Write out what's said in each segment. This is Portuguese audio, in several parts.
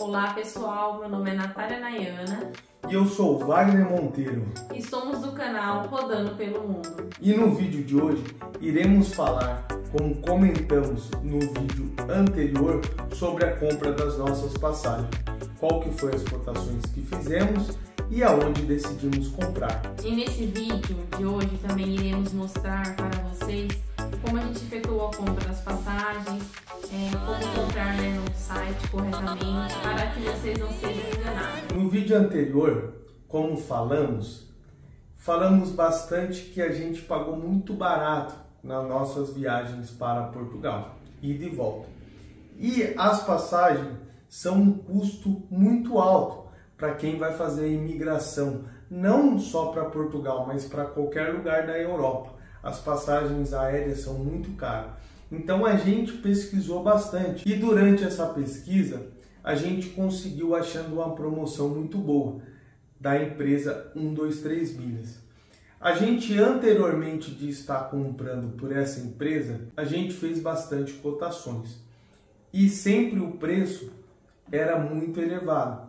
Olá pessoal, meu nome é Natália Nayana e eu sou Wagner Monteiro e somos do canal Rodando pelo Mundo. E no vídeo de hoje iremos falar, como comentamos no vídeo anterior, sobre a compra das nossas passagens, qual que foi as cotações que fizemos e aonde decidimos comprar. E nesse vídeo de hoje também iremos mostrar para vocês como a gente efetuou a compra das passagens, como comprar no site corretamente, para que vocês não sejam enganados. No vídeo anterior, como falamos bastante que a gente pagou muito barato nas nossas viagens para Portugal, ida e volta. E as passagens são um custo muito alto para quem vai fazer a imigração, não só para Portugal, mas para qualquer lugar da Europa. As passagens aéreas são muito caras. Então a gente pesquisou bastante e durante essa pesquisa a gente conseguiu achando uma promoção muito boa da empresa 123 Milhas. A gente, anteriormente de estar comprando por essa empresa, a gente fez bastante cotações e sempre o preço era muito elevado.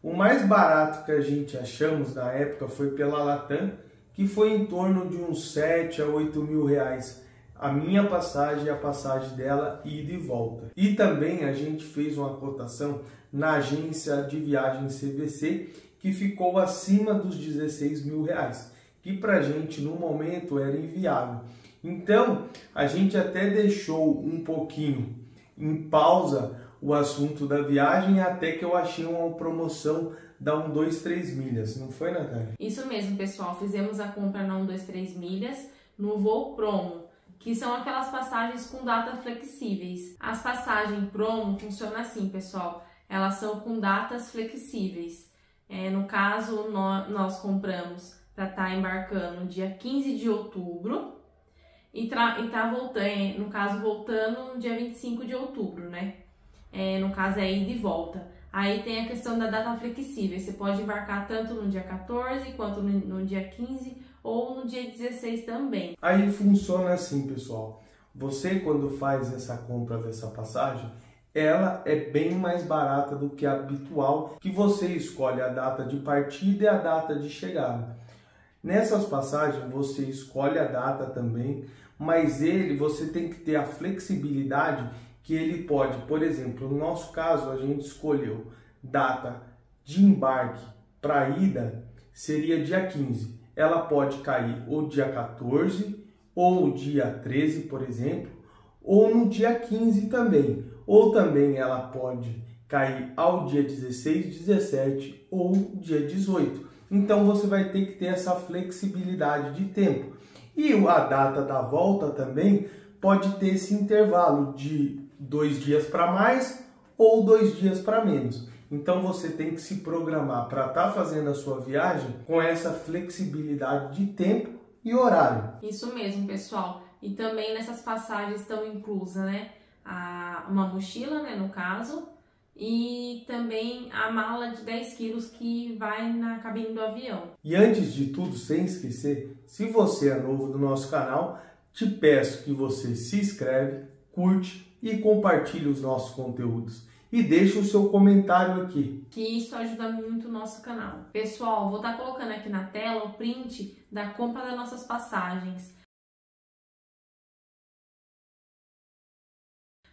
O mais barato que a gente achamos na época foi pela Latam, que foi em torno de uns 7 a 8 mil reais. A minha passagem e a passagem dela, ida e volta. E também a gente fez uma cotação na agência de viagem CVC, que ficou acima dos 16 mil reais, que pra gente no momento era inviável. Então a gente até deixou um pouquinho em pausa o assunto da viagem até que eu achei uma promoção da 123 Milhas, não foi, Natália? Isso mesmo, pessoal. Fizemos a compra na 123 Milhas no voo promo, que são aquelas passagens com datas flexíveis. As passagens promo funcionam assim, pessoal. Elas são com datas flexíveis. No caso, nós compramos para estar embarcando no dia 15 de outubro e tá voltando, no caso, voltando no dia 25 de outubro, né? No caso é ida e volta. Aí tem a questão da data flexível, você pode embarcar tanto no dia 14 quanto no dia 15 ou no dia 16 também. Aí funciona assim, pessoal, você quando faz essa compra dessa passagem, ela é bem mais barata do que a habitual, que você escolhe a data de partida e a data de chegada. Nessas passagens você escolhe a data também, mas você tem que ter a flexibilidade que ele pode, por exemplo, no nosso caso a gente escolheu data de embarque para ida seria dia 15. Ela pode cair ou dia 14 ou dia 13, por exemplo, ou no dia 15 também. Ou também ela pode cair ao dia 16, 17 ou dia 18. Então você vai ter que ter essa flexibilidade de tempo. E a data da volta também pode ter esse intervalo de 2 dias para mais ou 2 dias para menos. Então você tem que se programar para estar fazendo a sua viagem com essa flexibilidade de tempo e horário. Isso mesmo, pessoal. E também nessas passagens estão inclusas, né? Uma mochila, né, no caso, e também a mala de 10 quilos que vai na cabine do avião. E antes de tudo, sem esquecer, se você é novo no nosso canal, te peço que você se inscreve, curte e compartilhe os nossos conteúdos. E deixe o seu comentário aqui, que isso ajuda muito o nosso canal. Pessoal, vou estar colocando aqui na tela o print da compra das nossas passagens.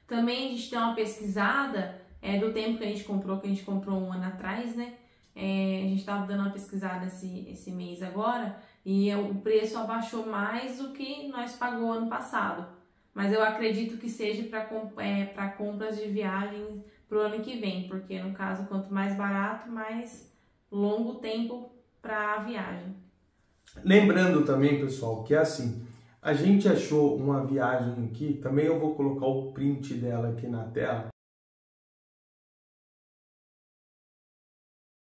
Também a gente deu uma pesquisada do tempo que a gente comprou um ano atrás, né? A gente estava dando uma pesquisada esse mês agora e o preço abaixou mais do que nós pagou ano passado. Mas eu acredito que seja para compras de viagem para o ano que vem, porque no caso, quanto mais barato, mais longo tempo para a viagem. Lembrando também, pessoal, que é assim, a gente achou uma viagem aqui, também eu vou colocar o print dela aqui na tela,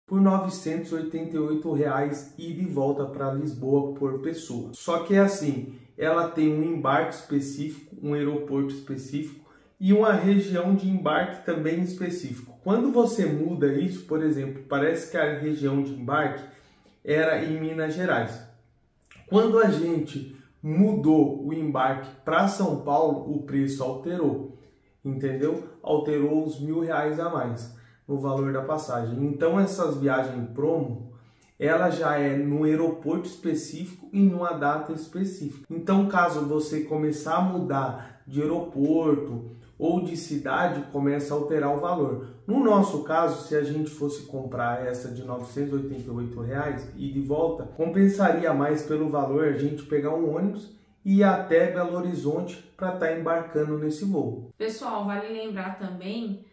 por R$ 988 ida e volta para Lisboa por pessoa. Só que é assim, ela tem um embarque específico, um aeroporto específico e uma região de embarque também específico. Quando você muda isso, por exemplo, parece que a região de embarque era em Minas Gerais. Quando a gente mudou o embarque para São Paulo, o preço alterou, entendeu? Alterou os R$ 1.000 a mais. no valor da passagem. Então essas viagens promo, ela já é no aeroporto específico e numa data específica. Então caso você começar a mudar de aeroporto ou de cidade, começa a alterar o valor. No nosso caso, se a gente fosse comprar essa de R$ 988 e de volta, compensaria mais pelo valor a gente pegar um ônibus e ir até Belo Horizonte para estar embarcando nesse voo. Pessoal, vale lembrar também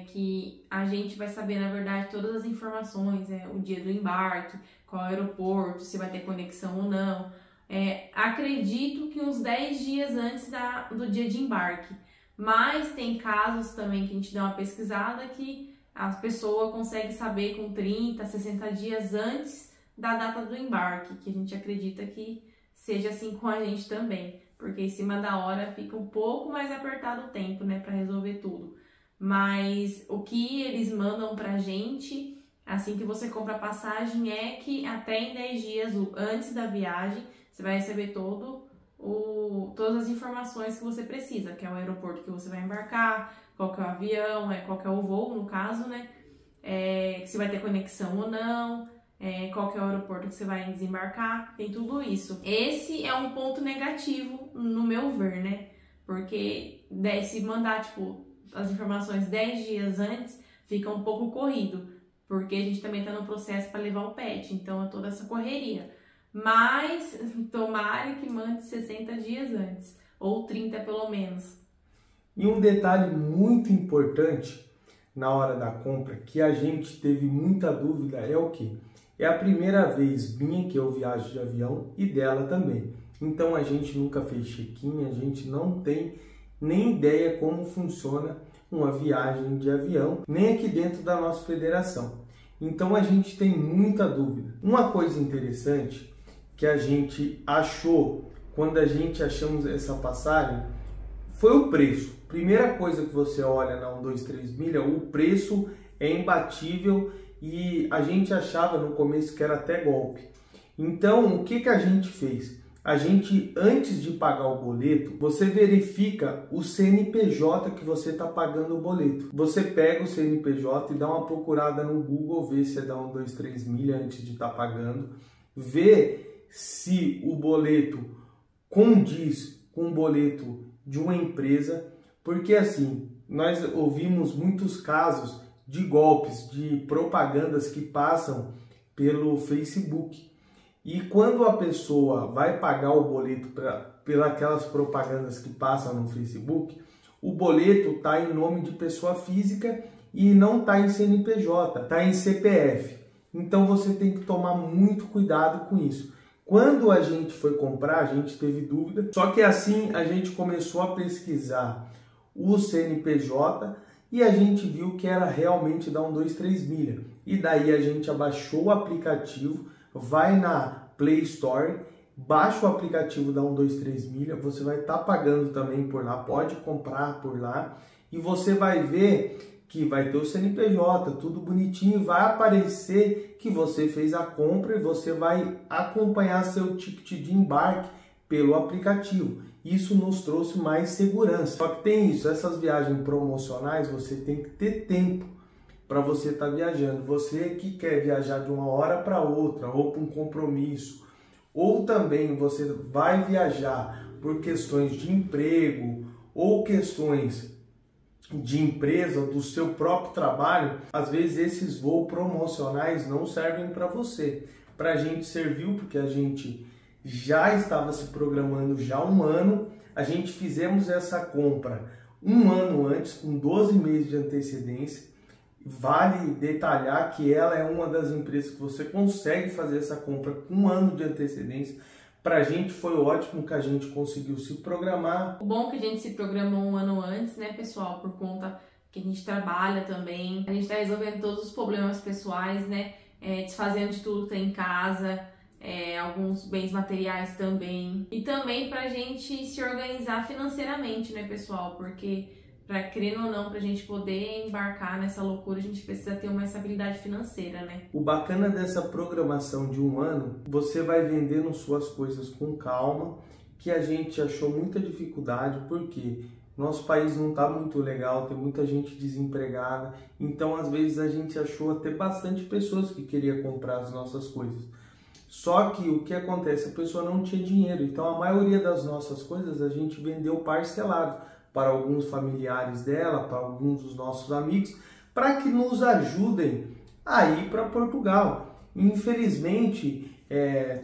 que a gente vai saber, na verdade, todas as informações, o dia do embarque, qual aeroporto, se vai ter conexão ou não. Acredito que uns 10 dias antes do dia de embarque. Mas tem casos também que a gente dá uma pesquisada que a pessoa consegue saber com 30, 60 dias antes da data do embarque, que a gente acredita que seja assim com a gente também, porque em cima da hora fica um pouco mais apertado o tempo, né, para resolver tudo. Mas o que eles mandam pra gente, assim que você compra a passagem, é que até em 10 dias antes da viagem, você vai receber todas as informações que você precisa, que é o aeroporto que você vai embarcar, qual que é o avião, qual que é o voo, no caso, né? Se vai ter conexão ou não, qual que é o aeroporto que você vai desembarcar, tem tudo isso. Esse é um ponto negativo, no meu ver, né? Porque se mandar, tipo, as informações 10 dias antes, fica um pouco corrido, porque a gente também tá no processo para levar o pet, então é toda essa correria. Mas tomara que mande 60 dias antes, ou 30 pelo menos. E um detalhe muito importante na hora da compra, que a gente teve muita dúvida, é o quê? É a primeira vez minha que eu viajo de avião e dela também. Então a gente nunca fez check-in, a gente não tem nem ideia como funciona uma viagem de avião, nem aqui dentro da nossa federação. Então a gente tem muita dúvida. Uma coisa interessante que a gente achou quando a gente achamos essa passagem foi o preço. Primeira coisa que você olha na 123 milha, o preço é imbatível e a gente achava no começo que era até golpe. Então o que a gente fez? A gente, antes de pagar o boleto, você verifica o CNPJ que você está pagando o boleto. Você pega o CNPJ e dá uma procurada no Google, vê se é da 123 milha antes de estar pagando, vê se o boleto condiz com o boleto de uma empresa, porque assim, nós ouvimos muitos casos de golpes, de propagandas que passam pelo Facebook. E quando a pessoa vai pagar o boleto pelas propagandas que passam no Facebook, o boleto está em nome de pessoa física e não está em CNPJ, está em CPF. Então você tem que tomar muito cuidado com isso. Quando a gente foi comprar, a gente teve dúvida, só que assim a gente começou a pesquisar o CNPJ e a gente viu que era realmente da 123 milha. E daí a gente abaixou o aplicativo, vai na Play Store, baixa o aplicativo da 123 milha, você vai estar pagando também por lá, pode comprar por lá e você vai ver que vai ter o CNPJ, tudo bonitinho, vai aparecer que você fez a compra e você vai acompanhar seu ticket de embarque pelo aplicativo. Isso nos trouxe mais segurança. Só que tem isso, essas viagens promocionais você tem que ter tempo para você estar viajando. Você que quer viajar de uma hora para outra ou para um compromisso, ou também você vai viajar por questões de emprego ou questões de empresa, do seu próprio trabalho, às vezes esses voos promocionais não servem para você. Para a gente serviu porque a gente já estava se programando já há um ano, a gente fizemos essa compra um ano antes, com 12 meses de antecedência. Vale detalhar que ela é uma das empresas que você consegue fazer essa compra com um ano de antecedência. Para a gente foi ótimo que a gente conseguiu se programar. O bom é que a gente se programou um ano antes, né, pessoal, por conta que a gente trabalha também. A gente está resolvendo todos os problemas pessoais, né, desfazendo de tudo que tem em casa, alguns bens materiais também. E também para a gente se organizar financeiramente, né, pessoal, porque querendo ou não, para a gente poder embarcar nessa loucura, a gente precisa ter uma estabilidade financeira, né? O bacana dessa programação de um ano, você vai vendendo suas coisas com calma, que a gente achou muita dificuldade, porque Nosso país não está muito legal, tem muita gente desempregada, então às vezes a gente achou até bastante pessoas que queriam comprar as nossas coisas. Só que o que acontece? A pessoa não tinha dinheiro, então a maioria das nossas coisas a gente vendeu parcelado para alguns familiares dela, para alguns dos nossos amigos, para que nos ajudem a ir para Portugal. Infelizmente,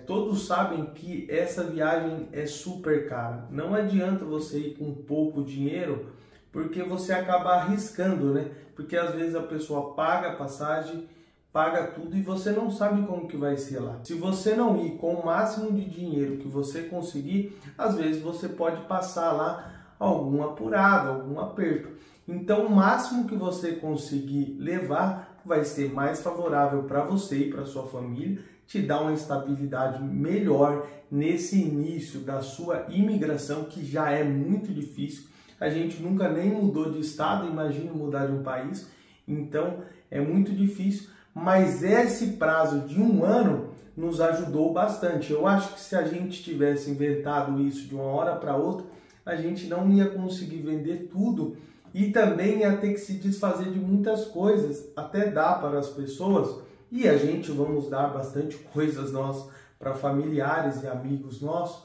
todos sabem que essa viagem é super cara. Não adianta você ir com pouco dinheiro, porque você acaba arriscando, né? Porque às vezes a pessoa paga a passagem, paga tudo e você não sabe como que vai ser lá. Se você não ir com o máximo de dinheiro que você conseguir, às vezes você pode passar lá algum apurado, algum aperto. Então, o máximo que você conseguir levar vai ser mais favorável para você e para sua família, te dá uma estabilidade melhor nesse início da sua imigração, que já é muito difícil. A gente nunca nem mudou de estado, imagine mudar de um país, então é muito difícil. Mas esse prazo de 1 ano nos ajudou bastante. Eu acho que se a gente tivesse inventado isso de uma hora para outra, a gente não ia conseguir vender tudo e também ia ter que se desfazer de muitas coisas, até dar para as pessoas, e a gente vamos dar bastante coisas nossas para familiares e amigos nossos,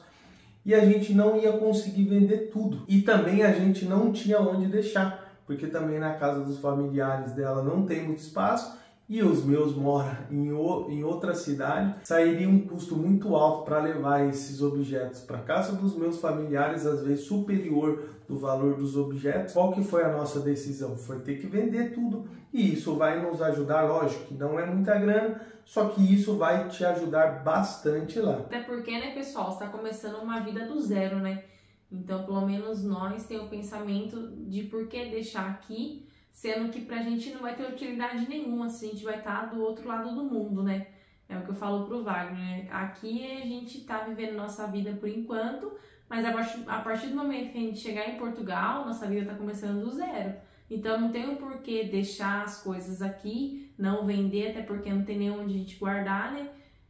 e a gente não ia conseguir vender tudo. E também a gente não tinha onde deixar, porque também na casa dos familiares dela não tem muito espaço, e os meus moram em outra cidade, sairia um custo muito alto para levar esses objetos para casa dos meus familiares, às vezes superior do valor dos objetos. Qual que foi a nossa decisão? Foi ter que vender tudo, e isso vai nos ajudar, lógico que não é muita grana, só que isso vai te ajudar bastante lá. Até porque, né, pessoal, você está começando uma vida do zero, né? Então, pelo menos nós temos o pensamento de por que deixar aqui, sendo que pra gente não vai ter utilidade nenhuma se a gente vai estar do outro lado do mundo, né? É o que eu falo pro Wagner, né? Aqui a gente tá vivendo nossa vida por enquanto, mas a partir do momento que a gente chegar em Portugal, nossa vida tá começando do zero. Então não tem um porquê deixar as coisas aqui, não vender, até porque não tem nem onde a gente guardar, né?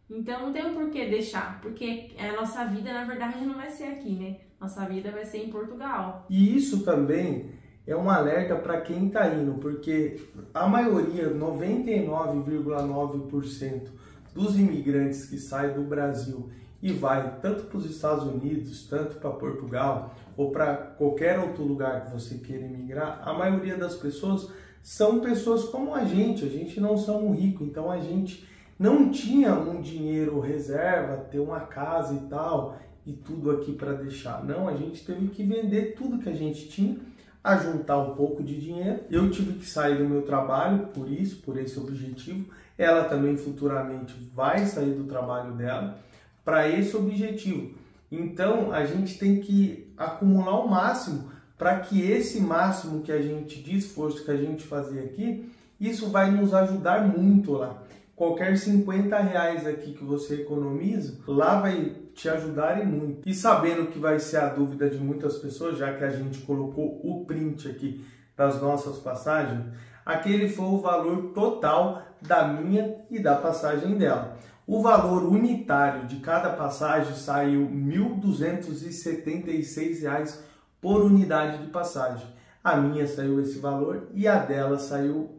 Então não tem um porquê deixar, porque a nossa vida, na verdade, não vai ser aqui, né? Nossa vida vai ser em Portugal. E isso também é um alerta para quem está indo, porque a maioria, 99,9% dos imigrantes que saem do Brasil e vai tanto para os Estados Unidos, tanto para Portugal ou para qualquer outro lugar que você queira imigrar, a maioria das pessoas são pessoas como a gente não somos ricos, então a gente não tinha um dinheiro reserva, ter uma casa e tal, e tudo aqui para deixar. Não, a gente teve que vender tudo que a gente tinha, a juntar um pouco de dinheiro. Eu tive que sair do meu trabalho por isso, por esse objetivo. Ela também futuramente vai sair do trabalho dela para esse objetivo. Então a gente tem que acumular o máximo para que esse máximo que a gente de esforço que a gente fazer aqui, isso vai nos ajudar muito lá. Qualquer 50 reais aqui que você economiza, lá vai te ajudar e muito. E sabendo que vai ser a dúvida de muitas pessoas, já que a gente colocou o print aqui das nossas passagens, aquele foi o valor total da minha e da passagem dela. O valor unitário de cada passagem saiu R$ 1.276 por unidade de passagem. A minha saiu esse valor e a dela saiu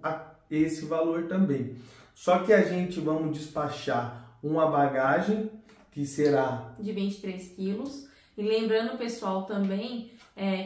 esse valor também. Só que a gente vamos despachar uma bagagem que será de 23 quilos. E lembrando, pessoal, também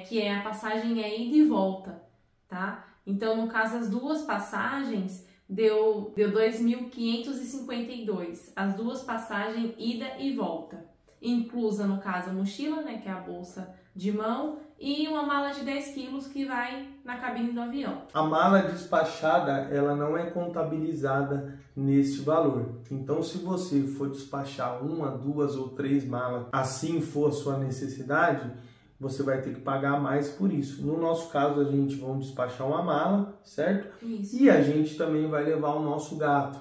que a passagem é ida e volta, tá? Então, no caso, as duas passagens deu 2.552. As duas passagens ida e volta. Inclusa, no caso, a mochila, né, que é a bolsa de mão, e uma mala de 10 quilos que vai na cabine do avião. A mala despachada, ela não é contabilizada neste valor. Então, se você for despachar 1, 2 ou 3 malas, assim for a sua necessidade, você vai ter que pagar mais por isso. No nosso caso, a gente vai despachar uma mala, certo? Isso. E a gente também vai levar o nosso gato.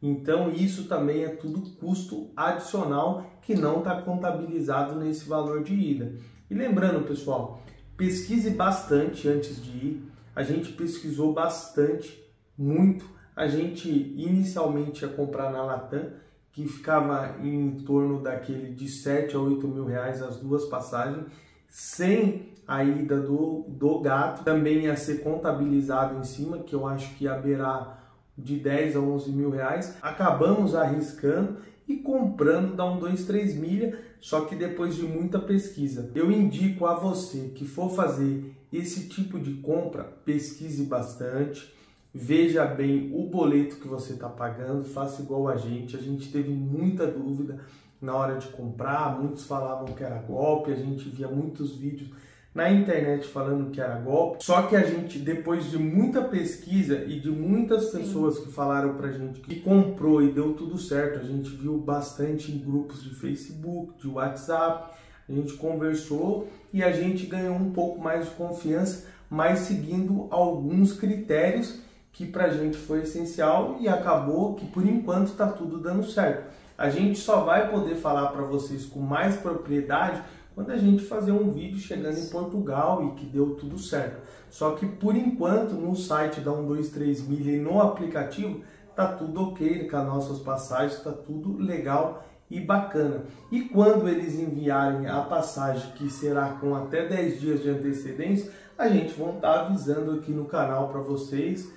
Então, isso também é tudo custo adicional que não está contabilizado nesse valor de ida. E lembrando, pessoal, pesquise bastante antes de ir. A gente pesquisou bastante, muito. A gente inicialmente ia comprar na Latam, que ficava em torno daquele de 7 a 8 mil reais as duas passagens, sem a ida do gato, também ia ser contabilizado em cima, que eu acho que ia beirar de 10 a 11 mil reais. Acabamos arriscando e comprando da 123 milha, só que depois de muita pesquisa. Eu indico a você que for fazer esse tipo de compra, pesquise bastante, veja bem o boleto que você está pagando, faça igual a gente teve muita dúvida na hora de comprar, muitos falavam que era golpe, a gente via muitos vídeos na internet falando que era golpe, só que a gente, depois de muita pesquisa e de muitas pessoas que falaram pra gente que comprou e deu tudo certo, a gente viu bastante em grupos de Facebook, de WhatsApp, a gente conversou e a gente ganhou um pouco mais de confiança, mas seguindo alguns critérios que pra gente foi essencial e acabou que por enquanto tá tudo dando certo. A gente só vai poder falar para vocês com mais propriedade quando a gente fazer um vídeo chegando em Portugal e que deu tudo certo. Só que por enquanto no site da 123 milha e no aplicativo tá tudo ok com as nossas passagens, tá tudo legal e bacana. E quando eles enviarem a passagem, que será com até 10 dias de antecedência, a gente vai estar avisando aqui no canal para vocês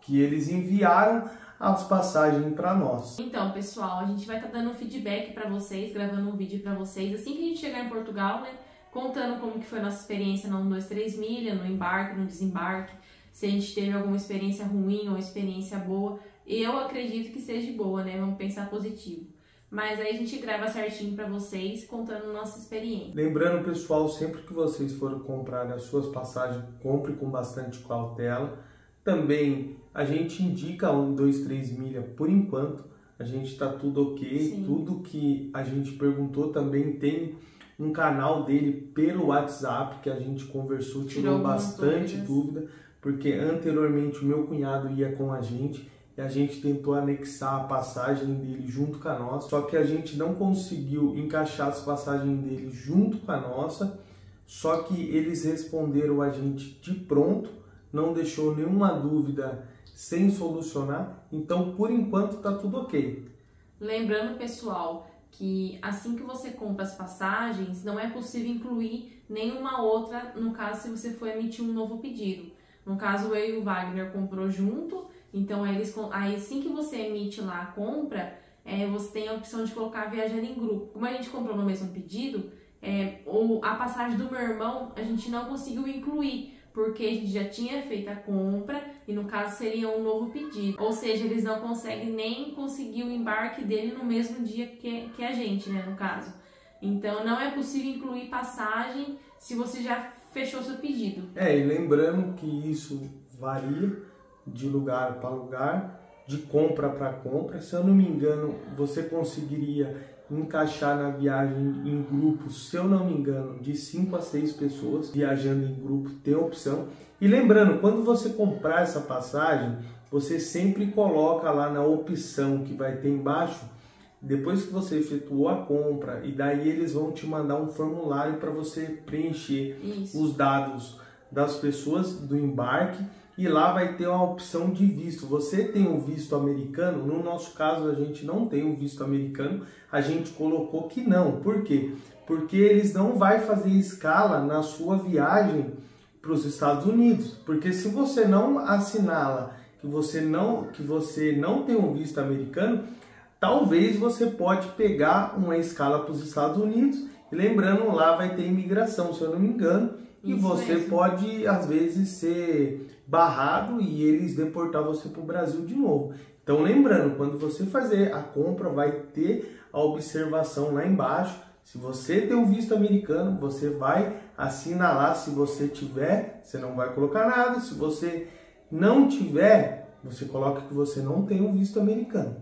que eles enviaram as passagens para nós. Então, pessoal, a gente vai estar dando um feedback para vocês, gravando um vídeo para vocês, assim que a gente chegar em Portugal, né? Contando como que foi a nossa experiência na 123 milha, no embarque, no desembarque, se a gente teve alguma experiência ruim ou experiência boa. Eu acredito que seja boa, né? Vamos pensar positivo. Mas aí a gente grava certinho para vocês, contando nossa experiência. Lembrando, pessoal, sempre que vocês forem comprar as suas passagens, compre com bastante cautela. Também a gente indica 123 milha por enquanto, a gente está tudo ok, sim. Tudo que a gente perguntou também tem um canal dele pelo WhatsApp que a gente conversou, tirou bastante dúvida, porque anteriormente o meu cunhado ia com a gente e a gente tentou anexar a passagem dele junto com a nossa, só que a gente não conseguiu encaixar as passagens dele junto com a nossa, só que eles responderam a gente de pronto, não deixou nenhuma dúvida sem solucionar, então por enquanto tá tudo ok. Lembrando, pessoal, que assim que você compra as passagens, não é possível incluir nenhuma outra, no caso se você for emitir um novo pedido. No caso, eu e o Wagner comprou junto, então aí assim que você emite lá a compra, você tem a opção de colocar viajando em grupo. Como a gente comprou no mesmo pedido, a passagem do meu irmão a gente não conseguiu incluir, porque a gente já tinha feito a compra e no caso seria um novo pedido. Ou seja, eles não conseguem nem conseguir o embarque dele no mesmo dia que a gente, né, no caso. Então não é possível incluir passagem se você já fechou seu pedido. E lembrando que isso varia de lugar para lugar, de compra para compra. Se eu não me engano, você conseguiria encaixar na viagem em grupos, se eu não me engano, de 5 a 6 pessoas viajando em grupo, tem opção. E lembrando, quando você comprar essa passagem, você sempre coloca lá na opção que vai ter embaixo, depois que você efetuou a compra, e daí eles vão te mandar um formulário para você preencher os dados das pessoas do embarque, e lá vai ter uma opção de visto. Você tem um visto americano, no nosso caso a gente não tem um visto americano, a gente colocou que não. Por quê? Porque eles não vão fazer escala na sua viagem para os Estados Unidos. Porque se você não assinala que você não tem um visto americano, talvez você pode pegar uma escala para os Estados Unidos. E lembrando, lá vai ter imigração, se eu não me engano, e você pode, às vezes, ser barrado e eles deportar você para o Brasil de novo. Então, lembrando, quando você fazer a compra, vai ter a observação lá embaixo. Se você tem um visto americano, você vai assinalar. Se você tiver, você não vai colocar nada. Se você não tiver, você coloca que você não tem um visto americano.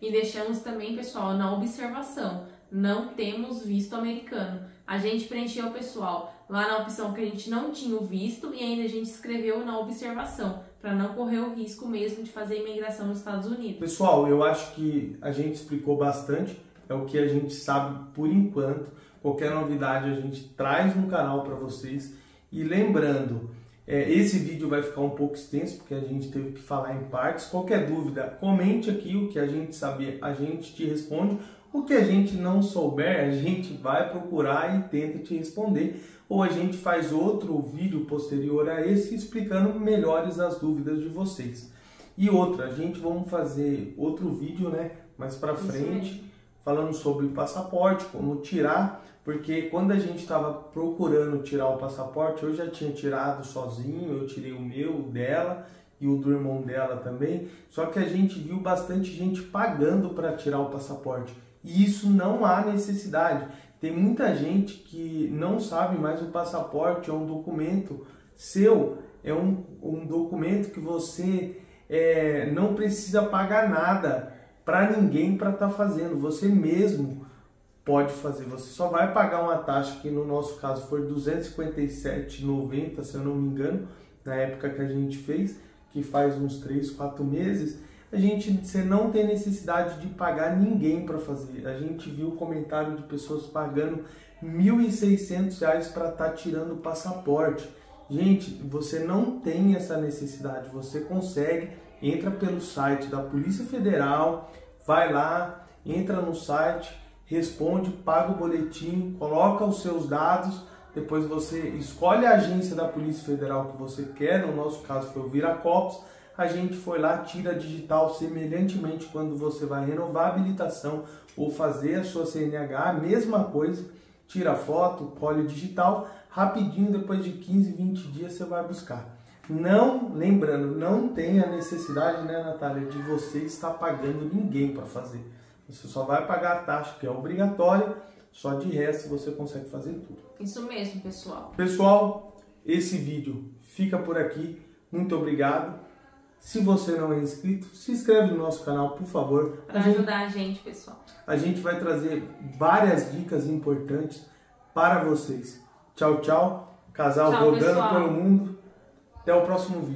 E deixamos também, pessoal, na observação, não temos visto americano. A gente preencheu, pessoal, lá na opção que a gente não tinha o visto e ainda a gente escreveu na observação, para não correr o risco mesmo de fazer imigração nos Estados Unidos. Pessoal, eu acho que a gente explicou bastante, é o que a gente sabe por enquanto. Qualquer novidade a gente traz no canal para vocês. E lembrando, esse vídeo vai ficar um pouco extenso, porque a gente teve que falar em partes. Qualquer dúvida, comente aqui, o que a gente saber, a gente te responde. O que a gente não souber, a gente vai procurar e tenta te responder. ou a gente faz outro vídeo posterior a esse explicando melhores as dúvidas de vocês. E outra, vamos fazer outro vídeo, né, mais para frente, falando sobre passaporte, como tirar, porque quando a gente estava procurando tirar o passaporte, eu já tinha tirado sozinho, eu tirei o meu, o dela e o do irmão dela também, só que a gente viu bastante gente pagando para tirar o passaporte, e isso não há necessidade. Tem muita gente que não sabe, mas o passaporte é um documento seu, é um documento que você não precisa pagar nada para ninguém para estar fazendo, você mesmo pode fazer, você só vai pagar uma taxa que no nosso caso foi R$ 257,90, se eu não me engano, na época que a gente fez, que faz uns 3, 4 meses, você não tem necessidade de pagar ninguém para fazer. A gente viu comentário de pessoas pagando R$ 1.600 para estar tirando o passaporte. Gente, você não tem essa necessidade, você consegue, entra pelo site da Polícia Federal, vai lá, entra no site, responde, paga o boletim, coloca os seus dados, depois você escolhe a agência da Polícia Federal que você quer, no nosso caso foi o Viracopos, a gente foi lá, tira digital, semelhantemente quando você vai renovar a habilitação ou fazer a sua CNH, a mesma coisa, tira foto, colhe digital, rapidinho, depois de 15, 20 dias você vai buscar. Não, lembrando, não tem a necessidade, né, Natália, de você estar pagando ninguém para fazer. Você só vai pagar a taxa que é obrigatória, só de resto você consegue fazer tudo. Isso mesmo, pessoal. Pessoal, esse vídeo fica por aqui. Muito obrigado. Se você não é inscrito, se inscreve no nosso canal, por favor. Para ajudar a gente, pessoal. A gente vai trazer várias dicas importantes para vocês. Tchau, tchau. Casal Tchau, rodando pessoal. pelo mundo. Até o próximo vídeo.